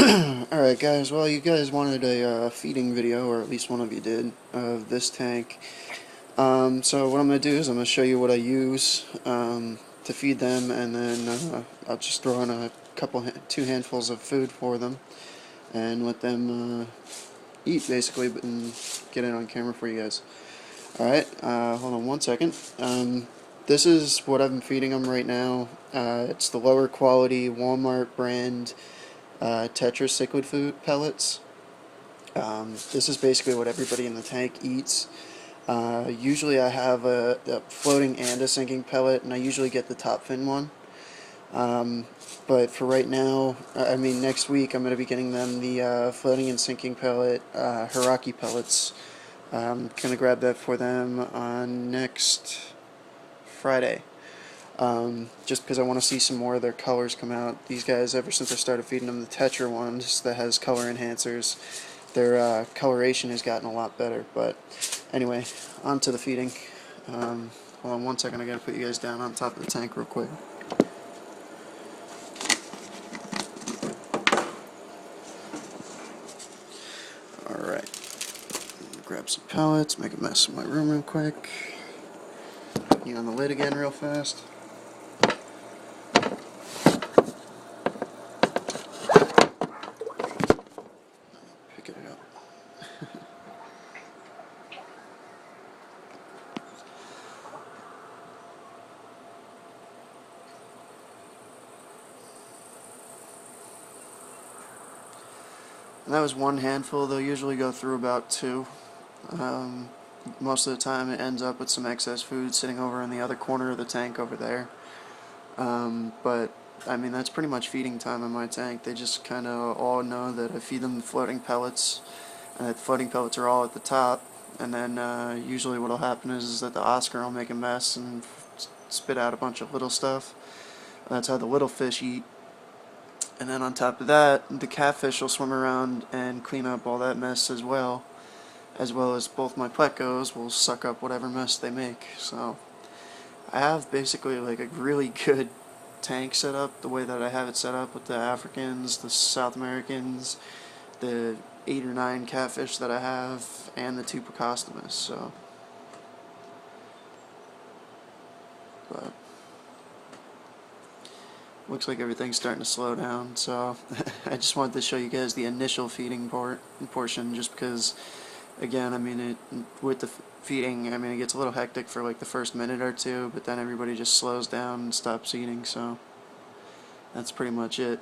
Alright guys, well you guys wanted a feeding video, or at least one of you did, of this tank. So what I'm going to do is I'm going to show you what I use to feed them, and then I'll just throw in a two handfuls of food for them and let them eat basically, and get it on camera for you guys. Alright, hold on one second. This is what I'm feeding them right now. It's the lower quality Walmart brand Tetra Cichlids food pellets. This is basically what everybody in the tank eats. Usually I have a floating and a sinking pellet, and I usually get the top fin one. But for right now, next week I'm going to be getting them the floating and sinking pellet, Hiraki pellets. I'm going to grab that for them on next Friday. Just because I want to see some more of their colors come out. These guys, ever since I started feeding them the Tetra ones that has color enhancers, their coloration has gotten a lot better. But anyway, on to the feeding. Hold on one second, I gotta put you guys down on top of the tank real quick. Alright, grab some pellets, make a mess of my room real quick. Put you on the lid again real fast. Pick it up. And that was one handful. They'll usually go through about two. Most of the time it ends up with some excess food sitting over in the other corner of the tank over there. But that's pretty much feeding time in my tank. They just kind of all know that I feed them floating pellets, and that the floating pellets are all at the top. And then usually what will happen is that the Oscar will make a mess and spit out a bunch of little stuff. And that's how the little fish eat. And then on top of that, the catfish will swim around and clean up all that mess as well as both my plecos will suck up whatever mess they make. So I have basically like a really good tank set up, the way that I have it set up with the Africans, the South Americans, the 8 or 9 catfish that I have, and the 2 Pocostomus. So, but looks like everything's starting to slow down, so I just wanted to show you guys the initial feeding portion, just because, again, with the feeding, it gets a little hectic for like the first minute or two, but then everybody just slows down and stops eating, so that's pretty much it.